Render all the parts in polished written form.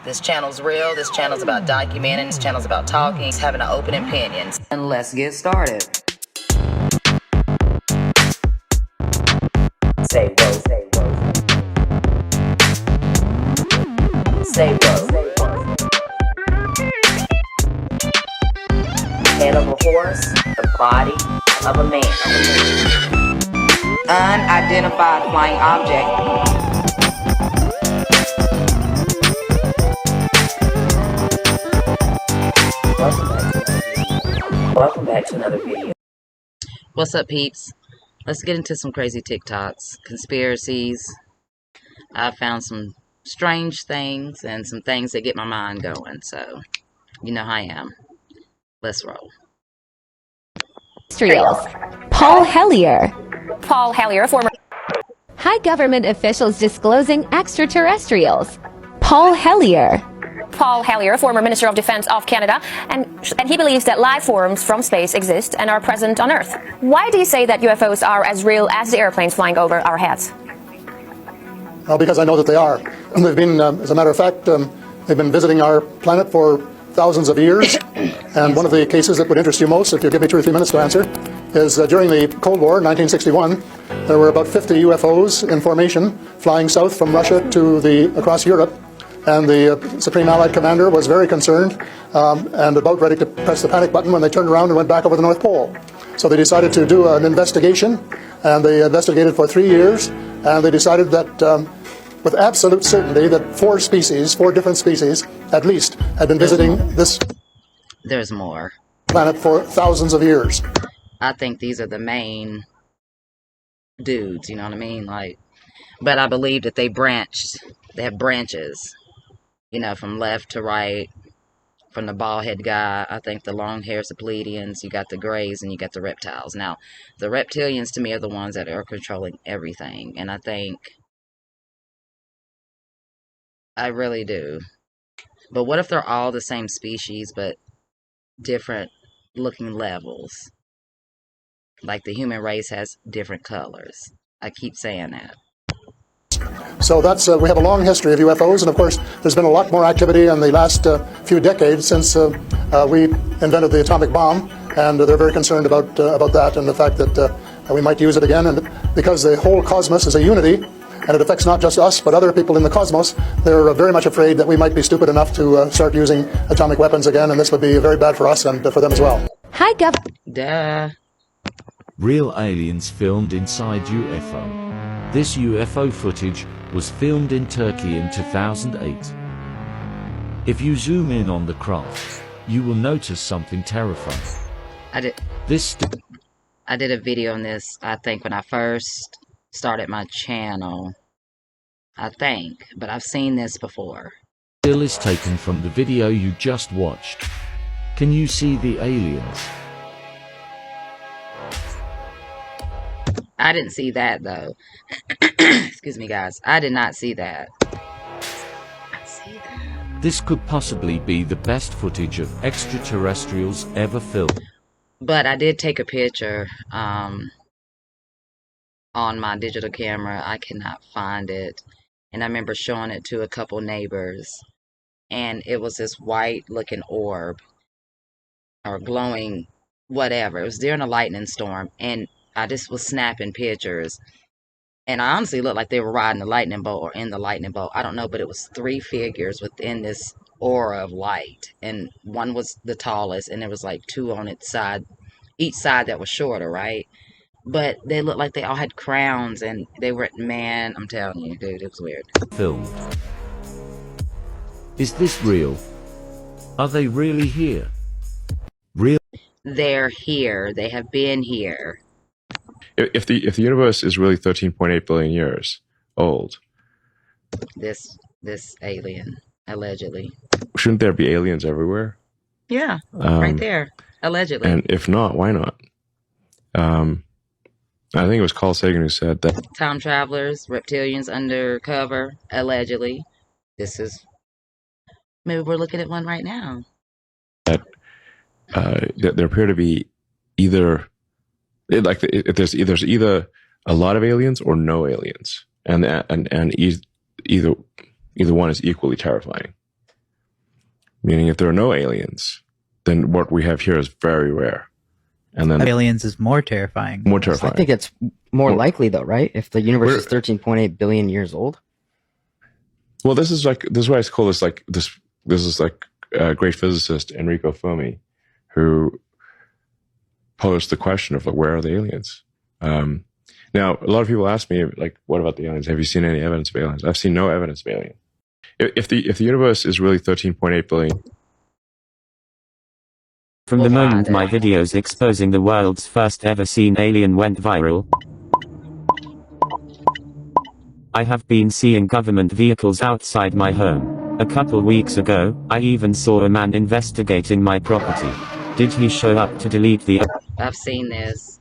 This channel's real, this channel's about documenting, this channel's about talking, having an open opinion. And let's get started. Say whoa, say whoa. Say whoa. Head of a horse, the body of a man. Unidentified flying object. Welcome back to another video. What's up, peeps? Let's get into some crazy TikToks, conspiracies. I found some strange things and some things that get my mind going, so you know how I am. Let's roll. Paul Hellyer. Paul Hellyer, former High government officials disclosing extraterrestrials. Paul Hellyer. Paul Hellyer, former Minister of Defense of Canada, and he believes that life forms from space exist and are present on Earth. Why do you say that UFOs are as real as the airplanes flying over our heads? Well, because I know that they are. They've been, as a matter of fact, they've been visiting our planet for thousands of years. And one of the cases that would interest you most, if you give me 2 or 3 minutes to answer, is during the Cold War, 1961, there were about 50 UFOs in formation flying south from Russia to across Europe. And the Supreme Allied Commander was very concerned and about ready to press the panic button when they turned around and went back over the North Pole. So they decided to do an investigation, and they investigated for 3 years, and they decided that with absolute certainty that 4 different species, at least, had been visiting this There's more. planet for thousands of years. I think these are the main dudes, you know what I mean? But I believe that they have branches. You know, from left to right, from the bald-head guy. I think the long hair is the Pleiadians, you got the Greys, and you got the reptiles. Now, the reptilians, to me, are the ones that are controlling everything. And I really do. But what if they're all the same species, but different looking levels? Like the human race has different colors. I keep saying that. So that's we have a long history of UFOs, and of course there's been a lot more activity in the last few decades since we invented the atomic bomb, and they're very concerned about that and the fact that we might use it again. And because the whole cosmos is a unity, and it affects not just us but other people in the cosmos, they're very much afraid that we might be stupid enough to start using atomic weapons again, and this would be very bad for us and for them as well. High gov. Duh. Real aliens filmed inside UFO. This UFO footage was filmed in Turkey in 2008. If you zoom in on the craft, you will notice something terrifying. I did a video on this, I think, when I first started my channel. But I've seen this before. Still is taken from the video you just watched. Can you see the aliens? I didn't see that, though. Excuse me, guys. I did not see that. This could possibly be the best footage of extraterrestrials ever filmed. But I did take a picture on my digital camera. I cannot find it. And I remember showing it to a couple neighbors. And it was this white-looking orb. Or glowing whatever. It was during a lightning storm. And I just was snapping pictures, and I honestly looked like they were riding the lightning bolt or in the lightning bolt. I don't know, but it was 3 figures within this aura of light, and one was the tallest, and there was like 2 on each side that was shorter, right? But they looked like they all had crowns, and they were, man, I'm telling you, dude, it was weird. Filmed. Is this real? Are they really here? Real? They're here. They have been here. If the universe is really 13.8 billion years old, This alien, allegedly. shouldn't there be aliens everywhere? Yeah, right there, allegedly. And if not, why not? I think it was Carl Sagan who said that Time travelers, reptilians undercover, allegedly. Maybe we're looking at one right now. that there appear to be either there's either a lot of aliens or no aliens, and either one is equally terrifying. Meaning if there are no aliens, then what we have here is very rare. And then aliens is more terrifying. More terrifying. I think it's more likely though, right? If the universe is 13.8 billion years old. Well, this is why I call this this is like a great physicist Enrico Fermi, who posed the question of like, where are the aliens? Now, a lot of people ask me, like, what about the aliens? Have you seen any evidence of aliens? I've seen no evidence of aliens. If the universe is really 13.8 billion. From the moment my videos exposing the world's first ever seen alien went viral, I have been seeing government vehicles outside my home. A couple weeks ago, I even saw a man investigating my property. Did he show up to delete the I've seen this.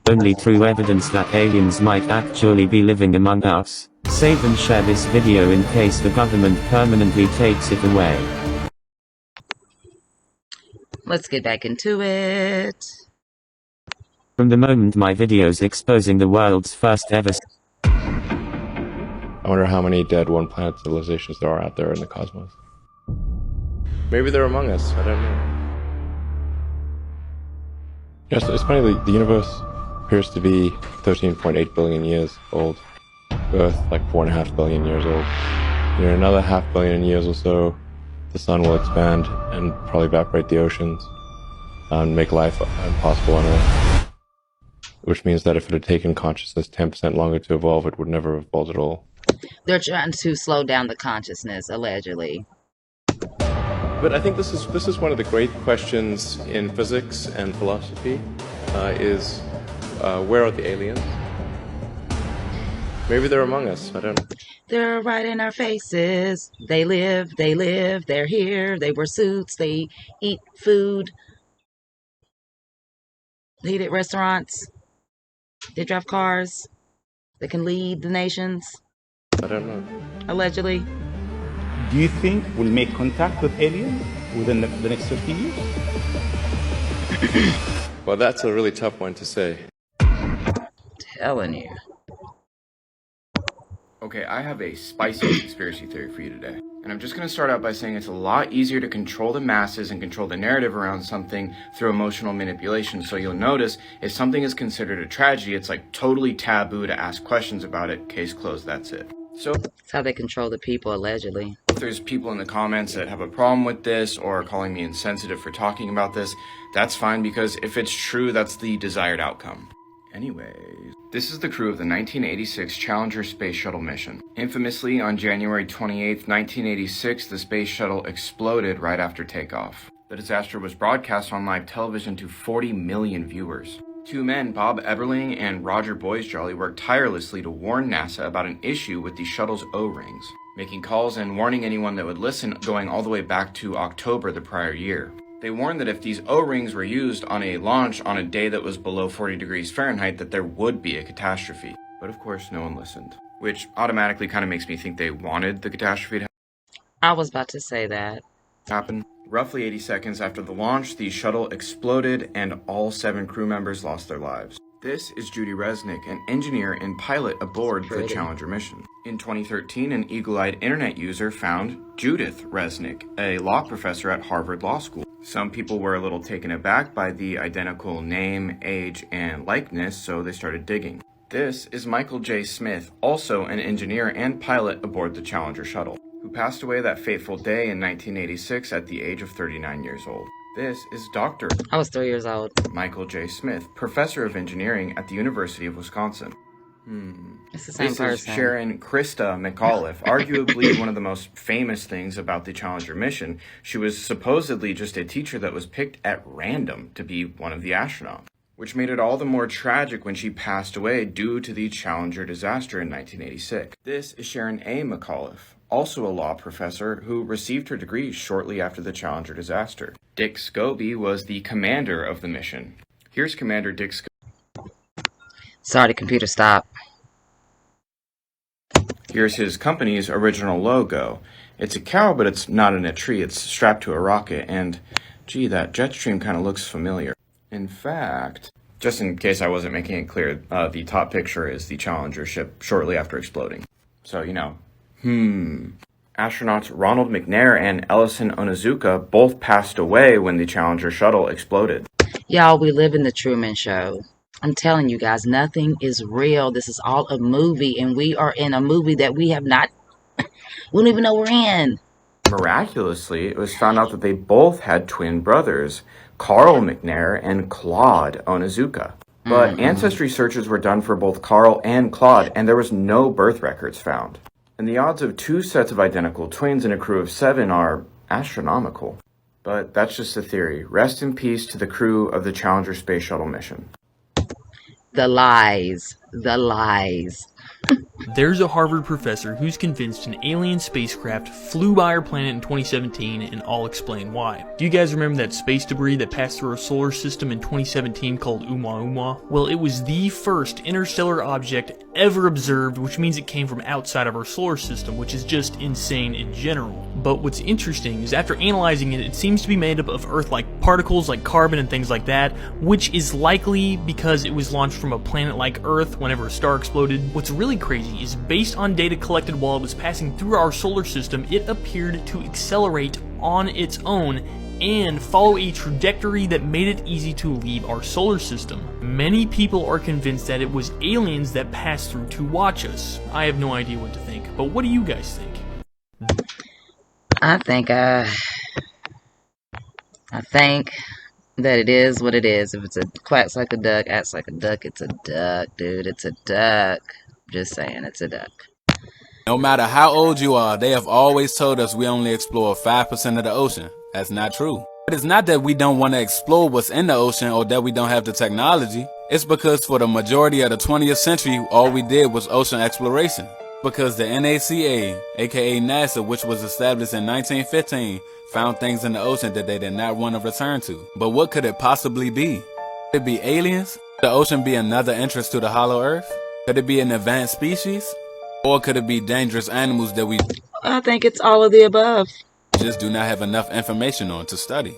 only true evidence that aliens might actually be living among us? Save and share this video in case the government permanently takes it away. Let's get back into it. From the moment my videos exposing the world's first ever I wonder how many dead one-planet civilizations there are out there in the cosmos. Maybe they're among us. I don't know. Yes, it's funny. The universe appears to be 13.8 billion years old. Earth, like 4.5 billion years old. In another 500 million years or so, the sun will expand and probably evaporate the oceans and make life impossible on Earth. Which means that if it had taken consciousness 10% longer to evolve, it would never have evolved at all. They're trying to slow down the consciousness, allegedly. But I think this is one of the great questions in physics and philosophy, is where are the aliens? Maybe they're among us, I don't know. They're right in our faces. They live, they're here, they wear suits, they eat food. They eat at restaurants. They drive cars. They can lead the nations. I don't know. Allegedly. Do you think we'll make contact with aliens within the next 15 years? Well, that's a really tough one to say. Telling you. Okay, I have a spicy conspiracy theory for you today. And I'm just going to start out by saying it's a lot easier to control the masses and control the narrative around something through emotional manipulation. So you'll notice if something is considered a tragedy, it's like totally taboo to ask questions about it. Case closed, that's it. So that's how they control the people, allegedly. If there's people in the comments that have a problem with this or calling me insensitive for talking about this, that's fine, because if it's true, that's the desired outcome. Anyways, this is the crew of the 1986 Challenger space shuttle mission. Infamously, on January 28, 1986, the space shuttle exploded right after takeoff. The disaster was broadcast on live television to 40 million viewers. Two men, Bob Eberling and Roger Boisjolly, worked tirelessly to warn NASA about an issue with the shuttle's O-rings, making calls and warning anyone that would listen going all the way back to October the prior year. They warned that if these O-rings were used on a launch on a day that was below 40 degrees Fahrenheit, that there would be a catastrophe. But of course, no one listened, which automatically kind of makes me think they wanted the catastrophe to I was about to say that. happen. Roughly 80 seconds after the launch, the shuttle exploded and all 7 crew members lost their lives. This is Judy Resnick, an engineer and pilot aboard the Challenger mission. In 2013, an eagle-eyed internet user found Judith Resnick, a law professor at Harvard Law School. Some people were a little taken aback by the identical name, age, and likeness, so they started digging. This is Michael J. Smith, also an engineer and pilot aboard the Challenger shuttle, who passed away that fateful day in 1986 at the age of 39 years old. This is Dr. I was 3 years old. Michael J. Smith, professor of engineering at the University of Wisconsin. It's the same This person. is Sharon Krista McAuliffe, arguably one of the most famous things about the Challenger mission. She was supposedly just a teacher that was picked at random to be one of the astronauts, which made it all the more tragic when she passed away due to the Challenger disaster in 1986. This is Sharon A. McAuliffe, also a law professor who received her degree shortly after the Challenger disaster. Dick Scobie was the commander of the mission. Here's Commander Dick Scobie. Sorry, the computer stopped. Here's his company's original logo. It's a cow, but it's not in a tree. It's strapped to a rocket, and gee, that jet stream kind of looks familiar. In fact, just in case I wasn't making it clear, the top picture is the Challenger ship shortly after exploding. So, Astronauts Ronald McNair and Ellison Onizuka both passed away when the Challenger shuttle exploded. Y'all, we live in the Truman Show. I'm telling you guys, nothing is real. This is all a movie, and we are in a movie that we don't even know we're in. Miraculously, it was found out that they both had twin brothers, Carl McNair and Claude Onizuka. But ancestry searches were done for both Carl and Claude, and there was no birth records found. And the odds of two sets of identical twins in a crew of 7 are astronomical. But that's just a theory. Rest in peace to the crew of the Challenger space shuttle mission. The lies. The lies. There's a Harvard professor who's convinced an alien spacecraft flew by our planet in 2017, and I'll explain why. Do you guys remember that space debris that passed through our solar system in 2017 called Oumuamua? Well, it was the first interstellar object ever observed, which means it came from outside of our solar system, which is just insane in general. But what's interesting is after analyzing it, it seems to be made up of Earth-like particles like carbon and things like that, which is likely because it was launched from a planet like Earth whenever a star exploded. What's really crazy is based on data collected while it was passing through our solar system, it appeared to accelerate on its own and follow a trajectory that made it easy to leave our solar system. Many people are convinced that it was aliens that passed through to watch us. I have no idea what to think, but what do you guys think? I think that it is what it is. If it's a quacks like a duck, acts like a duck, it's a duck, dude. It's a duck. Just saying, it's a duck. No matter how old you are, they have always told us we only explore 5% of the ocean. That's not true. But it's not that we don't want to explore what's in the ocean or that we don't have the technology. It's because for the majority of the 20th century, all we did was ocean exploration. Because the NACA, aka NASA, which was established in 1915, found things in the ocean that they did not want to return to. But what could it possibly be? Could it be aliens? Could the ocean be another entrance to the hollow earth? Could it be an advanced species? Or could it be dangerous animals that we I think it's all of the above. just do not have enough information on to study?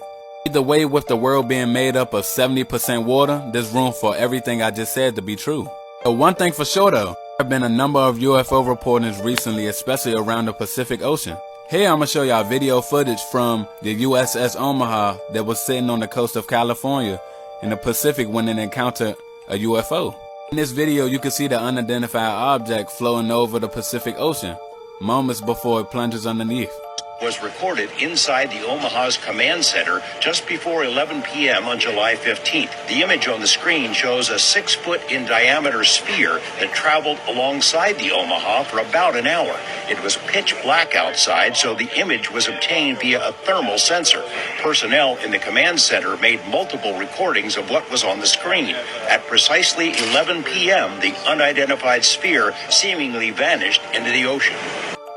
Either way, with the world being made up of 70% water, there's room for everything I just said to be true. But one thing for sure though, there have been a number of UFO reportings recently, especially around the Pacific Ocean. Here I'm gonna show y'all video footage from the USS Omaha that was sitting on the coast of California in the Pacific when it encountered a UFO. In this video, you can see the unidentified object floating over the Pacific Ocean, moments before it plunges underneath. Was recorded inside the Omaha's command center just before 11 p.m. on July 15th. The image on the screen shows a 6-foot in diameter sphere that traveled alongside the Omaha for about an hour. It was pitch black outside, so the image was obtained via a thermal sensor. Personnel in the command center made multiple recordings of what was on the screen. At precisely 11 p.m., the unidentified sphere seemingly vanished into the ocean.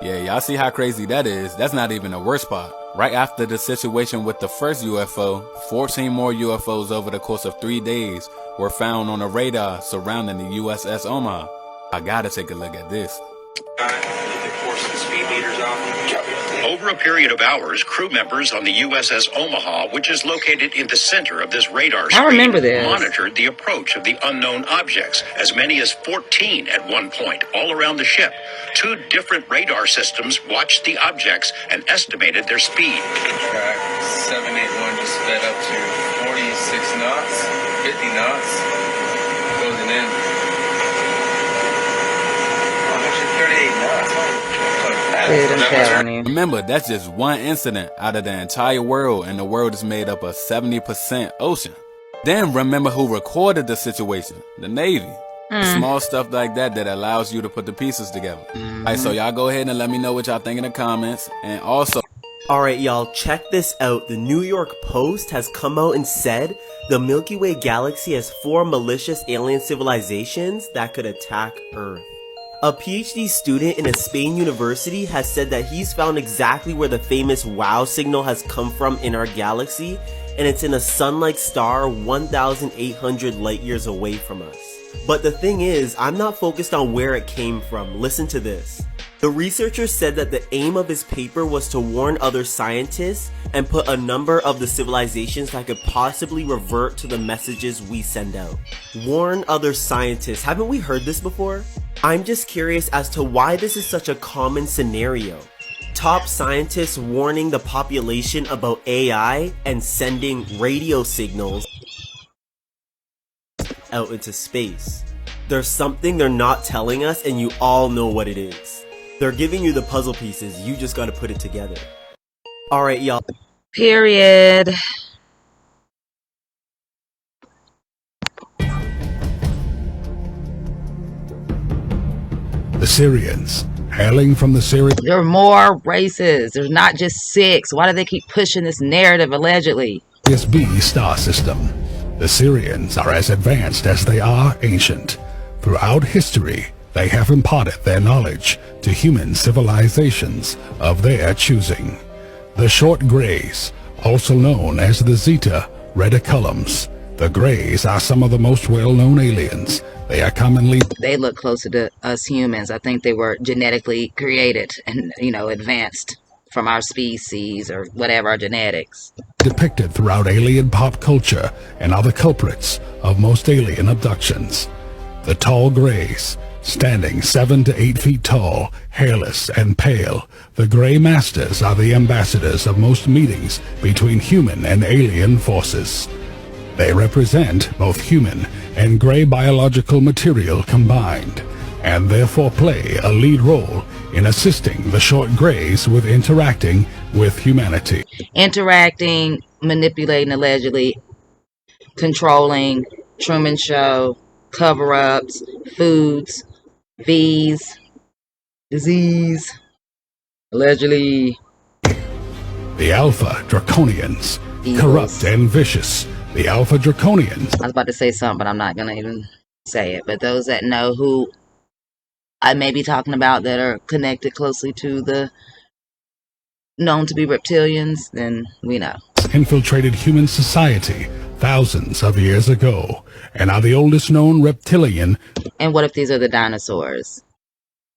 Yeah, y'all see how crazy that is? That's not even the worst part. Right after the situation with the first UFO, 14 more UFOs over the course of 3 days were found on the radar surrounding the USS Omaha. I gotta take a look at this. Over a period of hours, crew members on the USS Omaha, which is located in the center of this radar screen, monitored the approach of the unknown objects, as many as 14 at one point, all around the ship. 2 different radar systems watched the objects and estimated their speed. Track 781 just sped up to 46 knots, 50 knots, closing in. 138 knots. Remember, that's just one incident out of the entire world, and the world is made up of 70% ocean. Then remember who recorded the situation, the Navy. Small stuff like that allows you to put the pieces together. Alright, so y'all go ahead and let me know what y'all think in the comments, and also... Alright y'all, check this out. The New York Post has come out and said the Milky Way galaxy has 4 malicious alien civilizations that could attack Earth. A PhD student in a Spain university has said that he's found exactly where the famous WOW signal has come from in our galaxy, and it's in a sun-like star 1,800 light years away from us. But the thing is, I'm not focused on where it came from. Listen to this. The researcher said that the aim of his paper was to warn other scientists and put a number of the civilizations that could possibly revert to the messages we send out. Warn other scientists. Haven't we heard this before? I'm just curious as to why this is such a common scenario. Top scientists warning the population about AI and sending radio signals out into space. There's something they're not telling us, and you all know what it is. They're giving you the puzzle pieces, you just gotta put it together. Alright, y'all. Period. The Syrians, hailing from the Syrian... There are more races. There's not just 6. Why do they keep pushing this narrative, allegedly? B star system. The Syrians are as advanced as they are ancient. Throughout history, they have imparted their knowledge to human civilizations of their choosing. The short grays, also known as the Zeta Reticulums. The grays are some of the most well-known aliens. They are commonly... They look closer to us humans. I think they were genetically created and, advanced from our species or whatever, our genetics. Depicted throughout alien pop culture and are the culprits of most alien abductions. The tall grays, standing 7 to 8 feet tall, hairless and pale, the Gray Masters are the ambassadors of most meetings between human and alien forces. They represent both human and gray biological material combined, and therefore play a lead role in assisting the short grays with interacting with humanity. Interacting, manipulating, allegedly, controlling, Truman Show, cover-ups, foods, V's, disease, allegedly. The Alpha Draconians, Evils. corrupt and vicious. The Alpha Draconians. I was about to say something, but I'm not going to even say it. But those that know who I may be talking about that are connected closely to the known to be reptilians, then we know. Infiltrated human society thousands of years ago and are the oldest known reptilian. And what if these are the dinosaurs?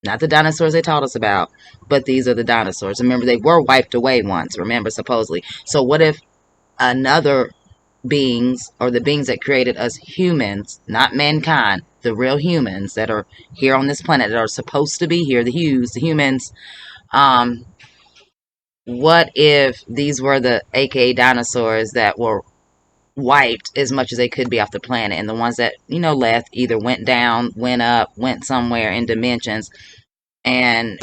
Not the dinosaurs they taught us about, but these are the dinosaurs. Remember, they were wiped away once, remember, supposedly. So what if another beings, or the beings that created us humans, not mankind, the real humans that are here on this planet, that are supposed to be here, the humans, what if these were the aka dinosaurs that were wiped as much as they could be off the planet, and the ones that left either went down, went up, went somewhere in dimensions and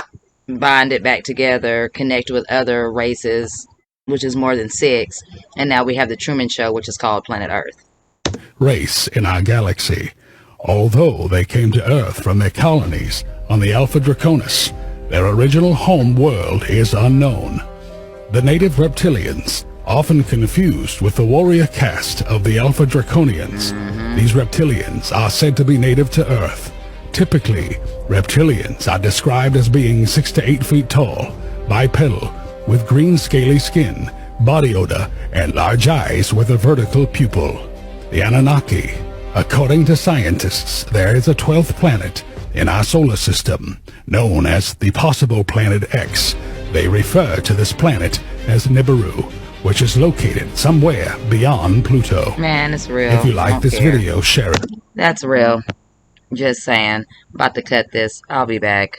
bonded back together, connected with other races, which is more than 6, and now we have the Truman Show, which is called Planet Earth. Race in our galaxy. Although they came to Earth from their colonies on the Alpha Draconis, their original home world is unknown. The native reptilians, often confused with the warrior caste of the Alpha Draconians. These reptilians are said to be native to Earth. Typically, reptilians are described as being 6 to 8 feet tall, bipedal, with green scaly skin, body odor, and large eyes with a vertical pupil. The Anunnaki. According to scientists, there is a 12th planet in our solar system, known as the possible Planet X. They refer to this planet as Nibiru, which is located somewhere beyond Pluto. Man, it's real. If you like this video, share it. That's real. Just saying. About to cut this. I'll be back.